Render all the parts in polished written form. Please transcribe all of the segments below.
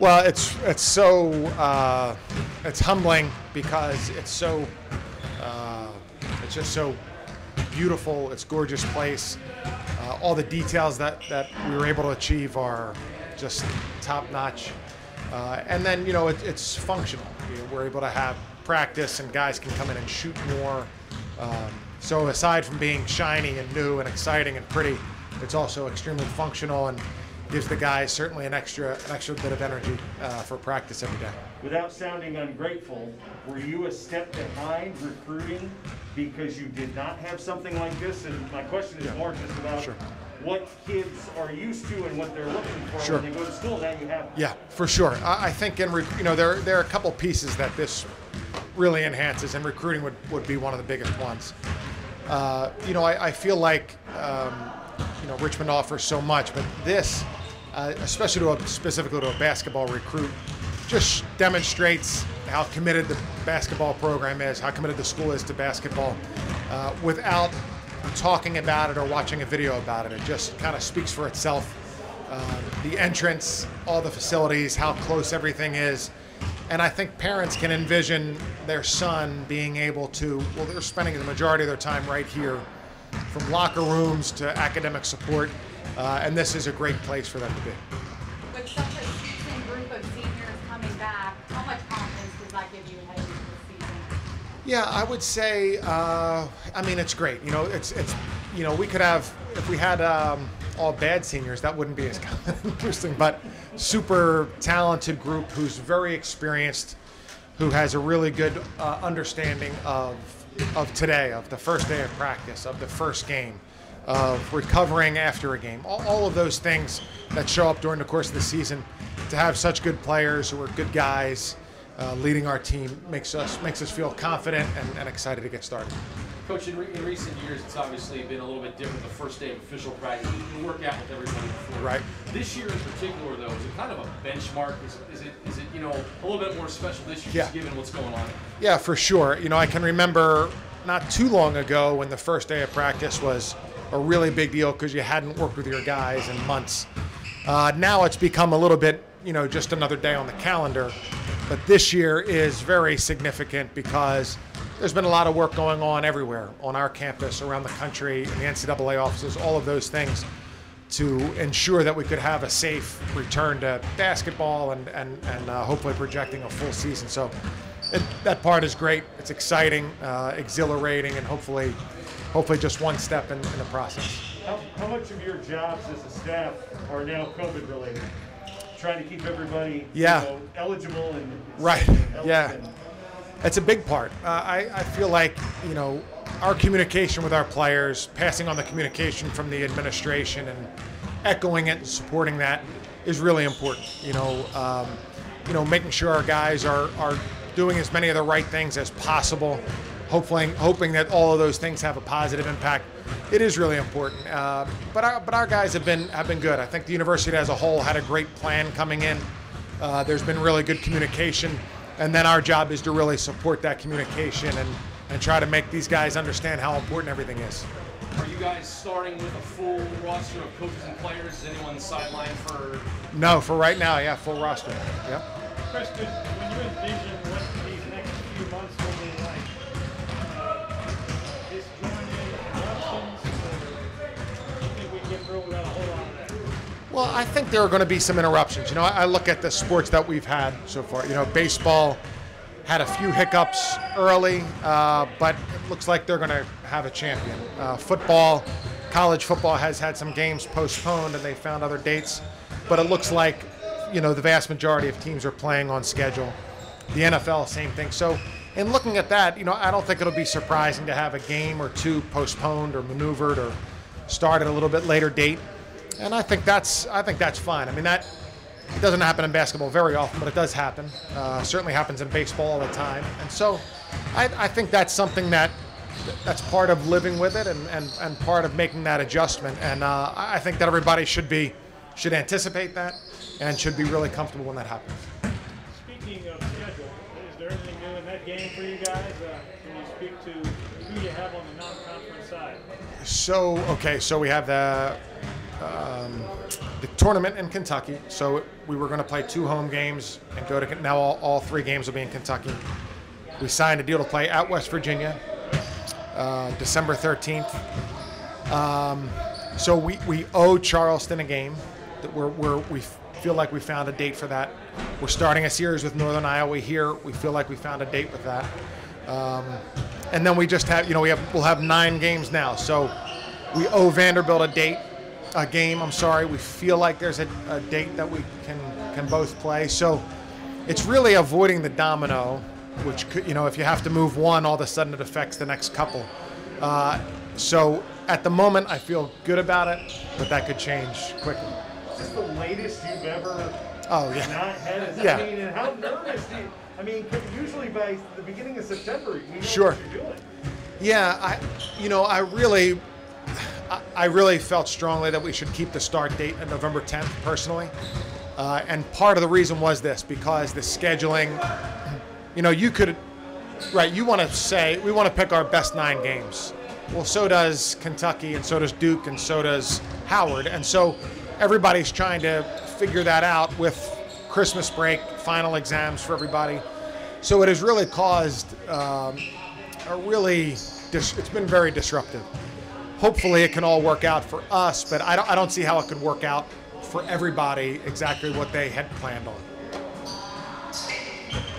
Well, it's so it's humbling because it's just so beautiful. It's a gorgeous place. All the details that we were able to achieve are just top notch. And then it's functional. We're able to have practice and guys can come in and shoot more. So aside from being shiny and new and exciting and pretty, it's also extremely functional and gives the guys certainly an extra bit of energy for practice every day. Without sounding ungrateful, were you a step behind recruiting because you did not have something like this? And my question is more just about what kids are used to and what they're looking for when they go to school. Now you have. Yeah, for sure. I think there are a couple pieces that this really enhances, and recruiting would be one of the biggest ones. I feel like Richmond offers so much, but this, especially specifically to a basketball recruit, just demonstrates how committed the basketball program is, how committed the school is to basketball, without talking about it or watching a video about it. It just kind of speaks for itself. The entrance, all the facilities, how close everything is. And I think parents can envision their son being able to, they're spending the majority of their time right here, from locker rooms to academic support, and this is a great place for them to be. With such a seasoned group of seniors coming back, how much confidence does that give you heading into the season? Yeah, I would say, it's great. We could have, if we had all bad seniors, that wouldn't be as interesting, but super talented group who's very experienced, who has a really good understanding of today, of the first day of practice, of the first game, of recovering after a game, all of those things that show up during the course of the season. To have such good players who are good guys leading our team makes us feel confident and excited to get started. Coach, in recent years, it's obviously been a little bit different. The first day of official practice, you work out with everybody before. Right. This year in particular, though, is it kind of a benchmark? Is it a little bit more special this year, just given what's going on? Yeah, for sure. I can remember not too long ago when the first day of practice was a really big deal because you hadn't worked with your guys in months. Now it's become a little bit, just another day on the calendar. But this year is very significant because there's been a lot of work going on everywhere, on our campus, around the country, in the NCAA offices, all of those things to ensure that we could have a safe return to basketball and hopefully projecting a full season. So that part is great. It's exciting, exhilarating, and hopefully just one step in the process. How much of your jobs as a staff are now COVID related? Trying to keep everybody eligible and safe. It's a big part. I feel like, our communication with our players, passing on the communication from the administration and echoing it and supporting that is really important. Making sure our guys are doing as many of the right things as possible, hoping that all of those things have a positive impact. It is really important. But our guys have been good. I think the university as a whole had a great plan coming in. There's been really good communication. And then our job is to really support that communication and try to make these guys understand how important everything is. Are you guys starting with a full roster of coaches and players? Is anyone sidelined for? No, for right now, full roster. Yep. Chris, when you envision what these next few months will be like, disjointed, eruptions, or do you think we can get through without a whole lot of that? Well, I think there are going to be some interruptions. I look at the sports that we've had so far. Baseball had a few hiccups early, but it looks like they're going to have a champion. College football has had some games postponed and they found other dates, but it looks like, the vast majority of teams are playing on schedule. The NFL, same thing. So in looking at that, I don't think it'll be surprising to have a game or two postponed or maneuvered or start at a little bit later date. And I think that's fine. That doesn't happen in basketball very often, but it does happen. Certainly happens in baseball all the time. And so I think that's something that's part of living with it and part of making that adjustment. And I think that everybody should anticipate that and should be really comfortable when that happens. Speaking of schedule, is there anything new in that game for you guys? Can you speak to who you have on the non-conference side? So we have the tournament in Kentucky. So we were going to play 2 home games and go to, now all 3 games will be in Kentucky. We signed a deal to play at West Virginia, December 13th. So we owe Charleston a game. That we feel like we found a date for that. We're starting a series with Northern Iowa here. We feel like we found a date with that. And then we just have, we'll have 9 games now. So we owe Vanderbilt a game. We feel like there's a date that we can both play. So it's really avoiding the domino, which could, if you have to move one, all of a sudden it affects the next couple. So at the moment, I feel good about it, but that could change quickly. Is this the latest you've ever not had it? Yeah. I mean, and how nervous do you, usually by the beginning of September, you know Sure. what you're doing. Yeah, I really felt strongly that we should keep the start date at November 10th, personally. And part of the reason was this, because the scheduling, you could, right, you want to say, we want to pick our best 9 games. Well, so does Kentucky, and so does Duke, and so does Howard. And so everybody's trying to figure that out with Christmas break, final exams for everybody. So it has really caused it's been very disruptive. Hopefully it can all work out for us, but I don't see how it could work out for everybody exactly what they had planned on.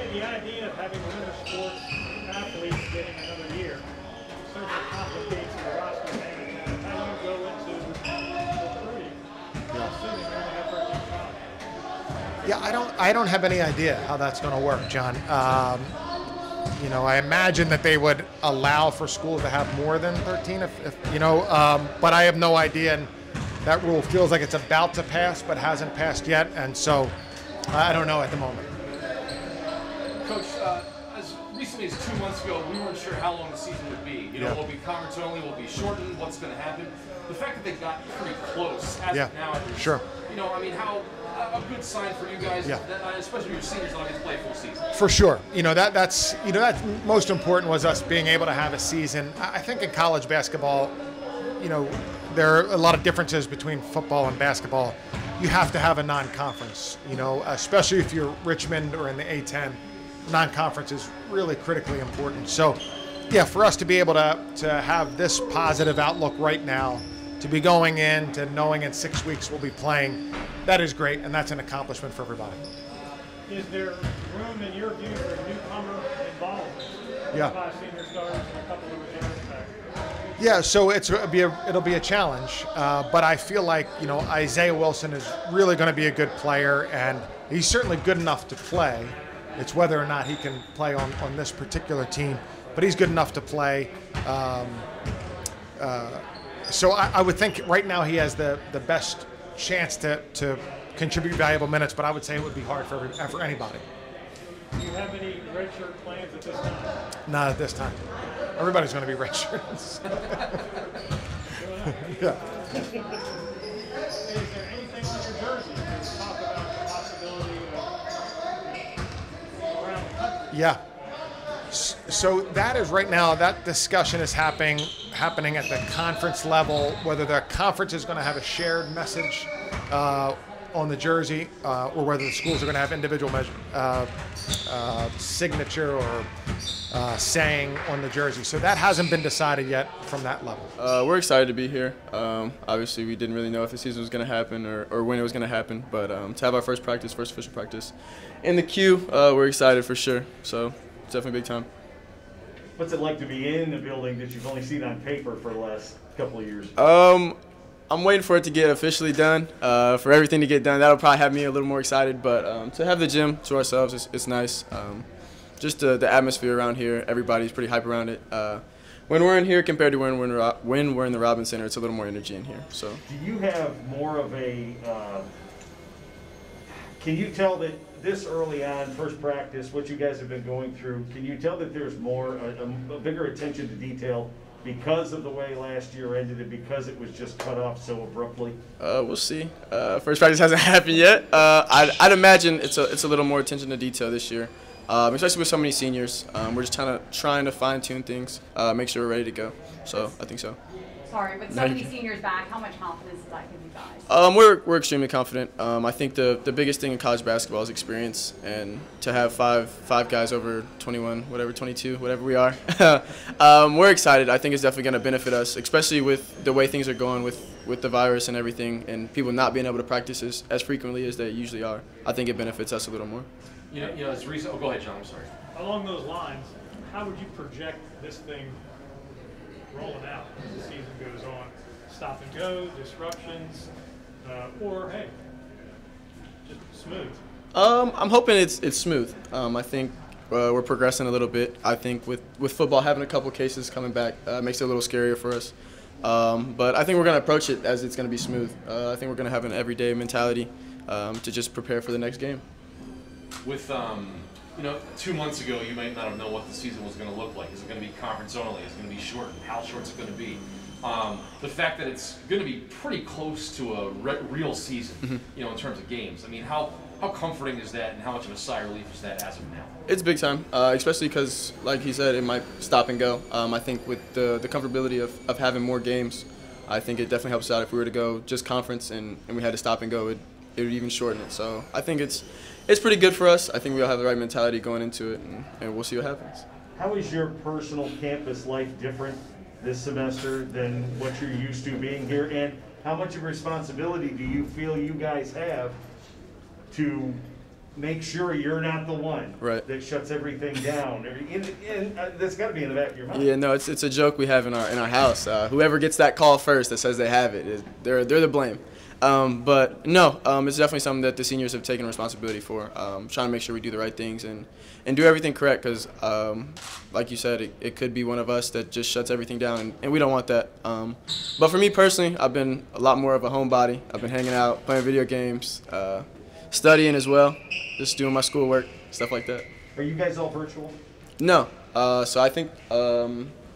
And the idea of having winter sports athletes getting another year certainly complicates the roster management. How do you go into recruiting, assuming you only have 13 spots? Yeah, I don't have any idea how that's going to work, John. I imagine that they would allow for schools to have more than 13, but I have no idea. And that rule feels like it's about to pass, but hasn't passed yet. And so I don't know at the moment. Coach, as recently as 2 months ago, we weren't sure how long the season would be. Will it be conference only? Will it be shortened? What's going to happen? The fact that they got pretty close as of now, sure. How a good sign for you guys, that, especially your seniors, not get to play full season. For sure, that's most important was us being able to have a season. I think in college basketball, there are a lot of differences between football and basketball. You have to have a non-conference, especially if you're Richmond or in the A10. Non-conference is really critically important. So, yeah, for us to be able to have this positive outlook right now, to be going in to knowing in 6 weeks we'll be playing, that is great, and that's an accomplishment for everybody. Is there room, in your view, for newcomer involvement? Yeah. 5 senior starters and a couple of reserves back. Yeah, so it'll be a challenge, but I feel like Isaiah Wilson is really going to be a good player, and he's certainly good enough to play. It's whether or not he can play on this particular team, but he's good enough to play. So I would think right now he has the best chance to contribute valuable minutes, but I would say it would be hard for anybody. Do you have any redshirt plans at this time? Not at this time. Everybody's going to be redshirts. Yeah. Is there anything on your jersey to talk about the possibility of around the country? Yeah. So that is right now, that discussion is happening at the conference level, whether the conference is going to have a shared message on the jersey or whether the schools are going to have individual signature or saying on the jersey. So that hasn't been decided yet from that level. We're excited to be here. Obviously, we didn't really know if the season was going to happen or when it was going to happen, but to have our first official practice in the queue, we're excited for sure. So it's definitely big time. What's it like to be in the building that you've only seen on paper for the last couple of years? I'm waiting for it to get officially done, for everything to get done. That'll probably have me a little more excited, but to have the gym to ourselves, it's nice. Just the atmosphere around here, everybody's pretty hype around it. When we're in here compared to when we're in the Robins Center, it's a little more energy in here. So. Do you have more of a can you tell that this early on, first practice, what you guys have been going through, can you tell that there's more, a bigger attention to detail because of the way last year ended and because it was just cut off so abruptly? We'll see. First practice hasn't happened yet. I'd imagine it's a little more attention to detail this year, especially with so many seniors. We're just trying to fine-tune things, make sure we're ready to go. So I think so. Sorry, with so many seniors back, how much confidence does that give you guys? We're extremely confident. I think the biggest thing in college basketball is experience, and to have five guys over 21, whatever, 22, whatever we are, we're excited. I think it's definitely going to benefit us, especially with the way things are going with the virus and everything, and people not being able to practice as frequently as they usually are. I think it benefits us a little more. You know, it's recent. Oh, go ahead, John. I'm sorry. Along those lines, how would you project this thing rolling out as the season goes on? Stop and go, disruptions, or hey, just smooth? I'm hoping it's smooth. I think we're progressing a little bit. I think with football having a couple cases coming back makes it a little scarier for us. But I think we're going to approach it as it's going to be smooth. I think we're going to have an everyday mentality to just prepare for the next game. With you know, 2 months ago, you might not have known what the season was going to look like. Is it going to be conference only? Is it going to be short? How short is it going to be? The fact that it's going to be pretty close to a real season, you know, in terms of games. I mean, how comforting is that, and how much of a sigh of relief is that as of now? It's big time, especially because, like he said, it might stop and go. I think with the comfortability of having more games, I think it definitely helps out. If we were to go just conference and we had to stop and go, it would even shorten it. So I think it's pretty good for us. I think we all have the right mentality going into it, and we'll see what happens. How is your personal campus life different this semester than what you're used to being here? And how much of a responsibility do you feel you guys have to make sure you're not the one that shuts everything down? That's got to be in the back of your mind. Yeah, no, it's a joke we have in our house. Whoever gets that call first that says they have it, they're the blame. But no, it's definitely something that the seniors have taken responsibility for, trying to make sure we do the right things and do everything correct, because like you said, it could be one of us that just shuts everything down, and we don't want that. But for me personally, I've been a lot more of a homebody. I've been hanging out, playing video games, studying as well, just doing my schoolwork, stuff like that. Are you guys all virtual? No. So I think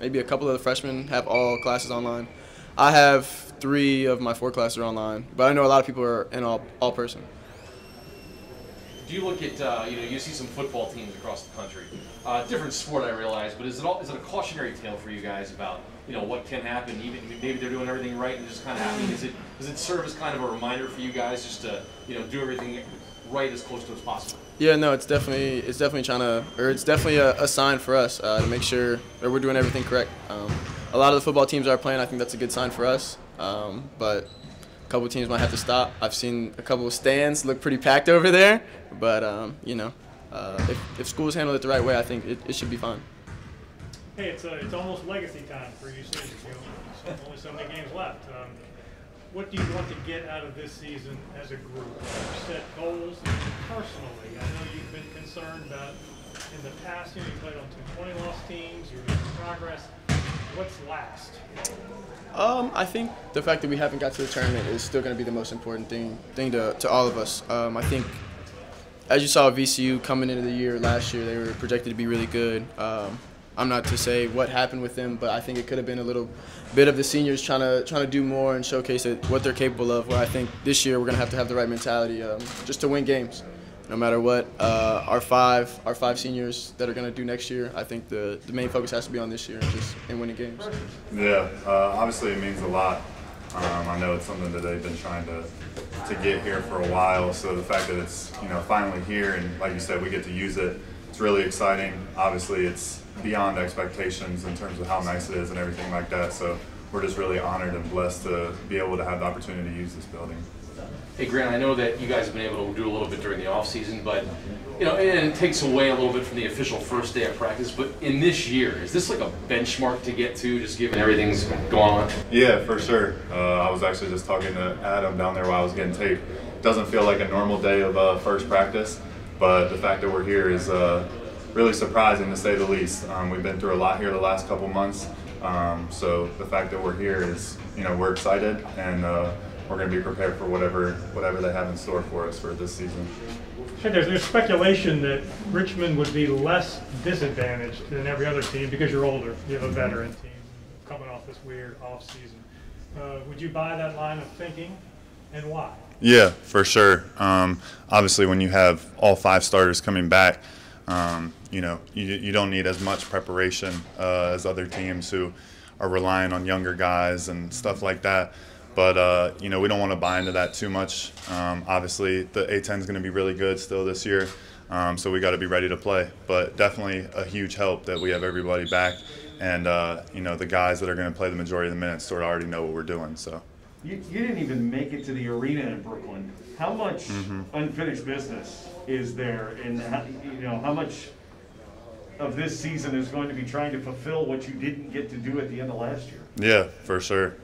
maybe a couple of the freshmen have all classes online. I have 3 of my 4 classes are online, but I know a lot of people are in all person. Do you look at, you know, you see some football teams across the country, different sport, I realize, but is it a cautionary tale for you guys about, you know, what can happen? Even maybe they're doing everything right and just kind of happening. Does it serve as kind of a reminder for you guys just to, you know, do everything right as close to as possible? Yeah, no, it's definitely it's definitely a sign for us to make sure that we're doing everything correct. A lot of the football teams are playing. I think that's a good sign for us, but a couple of teams might have to stop. I've seen a couple of stands look pretty packed over there, but you know, if schools handle it the right way, I think it should be fine. Hey, it's almost legacy time for you seniors. You know, only so many games left. What do you want to get out of this season as a group? You set goals personally. I know you've been concerned about in the past. You know, you played on 2 20-loss teams. You're making progress. What's last? I think the fact that we haven't got to the tournament is still going to be the most important thing to all of us. I think, as you saw VCU coming into the year last year, they were projected to be really good. I'm not to say what happened with them, but I think it could have been a little bit of the seniors trying to do more and showcase what they're capable of. Where I think this year we're going to have the right mentality just to win games, no matter what. Our five seniors that are going to do next year, I think the main focus has to be on this year and winning games. Yeah, obviously it means a lot. I know it's something that they've been trying to get here for a while. So the fact that it's finally here, and like you said, we get to use it, it's really exciting. Obviously, it's beyond expectations in terms of how nice it is and everything like that. So we're just really honored and blessed to be able to have the opportunity to use this building. Hey Grant, I know that you guys have been able to do a little bit during the off season, but and it takes away a little bit from the official first day of practice. But in this year, is this like a benchmark to get to, just given everything's going on? Yeah, for sure. I was actually just talking to Adam down there while I was getting taped. Doesn't feel like a normal day of first practice, but the fact that we're here is really surprising to say the least. We've been through a lot here the last couple months, so the fact that we're here is, we're excited, and we're going to be prepared for whatever they have in store for us for this season. There's speculation that Richmond would be less disadvantaged than every other team because you're older. You have a veteran team coming off this weird off season. Would you buy that line of thinking, and why? Yeah, for sure. Obviously, when you have all 5 starters coming back, you don't need as much preparation as other teams who are relying on younger guys and stuff like that. But, you know, we don't want to buy into that too much. Obviously, the A-10 is going to be really good still this year, so we got to be ready to play. But definitely a huge help that we have everybody back. And, you know, the guys that are going to play the majority of the minutes sort of already know what we're doing. So You didn't even make it to the arena in Brooklyn. How much unfinished business is there, and how much of this season is going to be trying to fulfill what you didn't get to do at the end of last year? Yeah, for sure.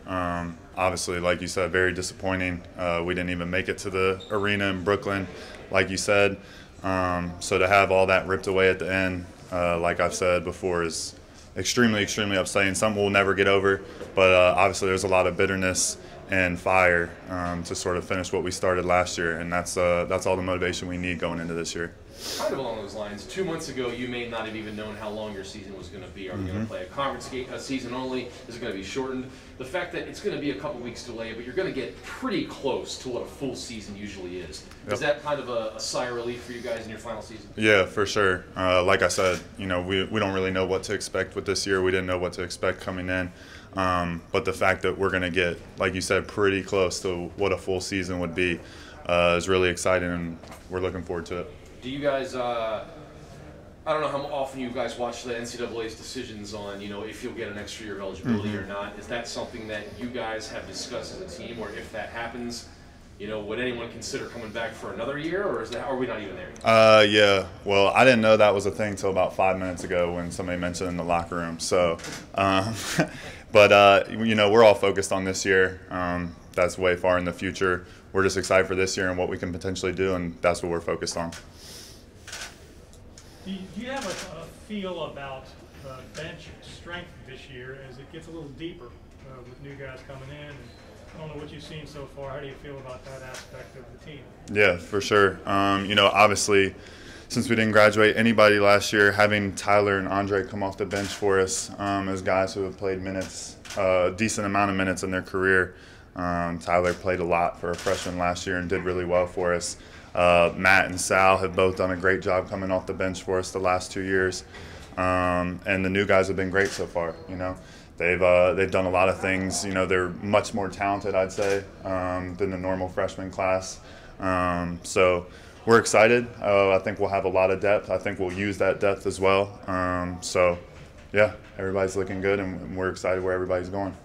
Obviously, like you said, very disappointing. We didn't even make it to the arena in Brooklyn, like you said. So to have all that ripped away at the end, like I've said before, is extremely, extremely upsetting. Something we'll never get over, but obviously there's a lot of bitterness and fire to sort of finish what we started last year, and that's all the motivation we need going into this year. Kind of along those lines, 2 months ago you may not have even known how long your season was going to be. Are we going to play a conference season only? Is it going to be shortened? The fact that it's going to be a couple weeks delayed, but you're going to get pretty close to what a full season usually is. Yep. Is that kind of a sigh of relief for you guys in your final season? Yeah, for sure. Like I said, you know, we don't really know what to expect with this year. We didn't know what to expect coming in. But the fact that we're going to get, like you said, pretty close to what a full season would be is really exciting, and we're looking forward to it. Do you guys, I don't know how often you guys watch the NCAA's decisions on, you know, if you'll get an extra year of eligibility or not. Is that something that you guys have discussed as a team, or if that happens, you know, would anyone consider coming back for another year, or are we not even there yet? Yeah. Well, I didn't know that was a thing until about 5 minutes ago when somebody mentioned it in the locker room. So, but you know, we're all focused on this year. That's way far in the future. We're just excited for this year and what we can potentially do, and that's what we're focused on. Do you have a feel about the bench strength this year as it gets a little deeper with new guys coming in? And I don't know what you've seen so far. How do you feel about that aspect of the team? Yeah, for sure. You know, obviously, since we didn't graduate anybody last year, having Tyler and Andre come off the bench for us as guys who have played minutes, a decent amount of minutes in their career. Tyler played a lot for a freshman last year and did really well for us. Matt and Sal have both done a great job coming off the bench for us the last 2 years, and the new guys have been great so far. You know, they've done a lot of things. You know, they're much more talented, I'd say, than the normal freshman class. So we're excited. I think we'll have a lot of depth. I think we'll use that depth as well. So yeah, everybody's looking good, and we're excited where everybody's going.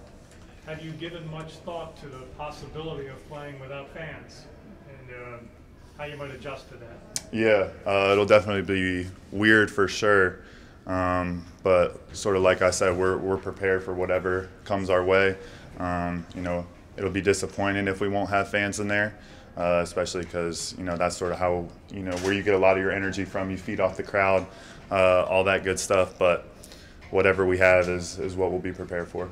Have you given much thought to the possibility of playing without fans, and how you might adjust to that? Yeah, it'll definitely be weird for sure, but sort of like I said, we're prepared for whatever comes our way. You know, it'll be disappointing if we won't have fans in there, especially because, you know, that's sort of how, you know, where you get a lot of your energy from. You feed off the crowd, all that good stuff, but whatever we have is what we'll be prepared for.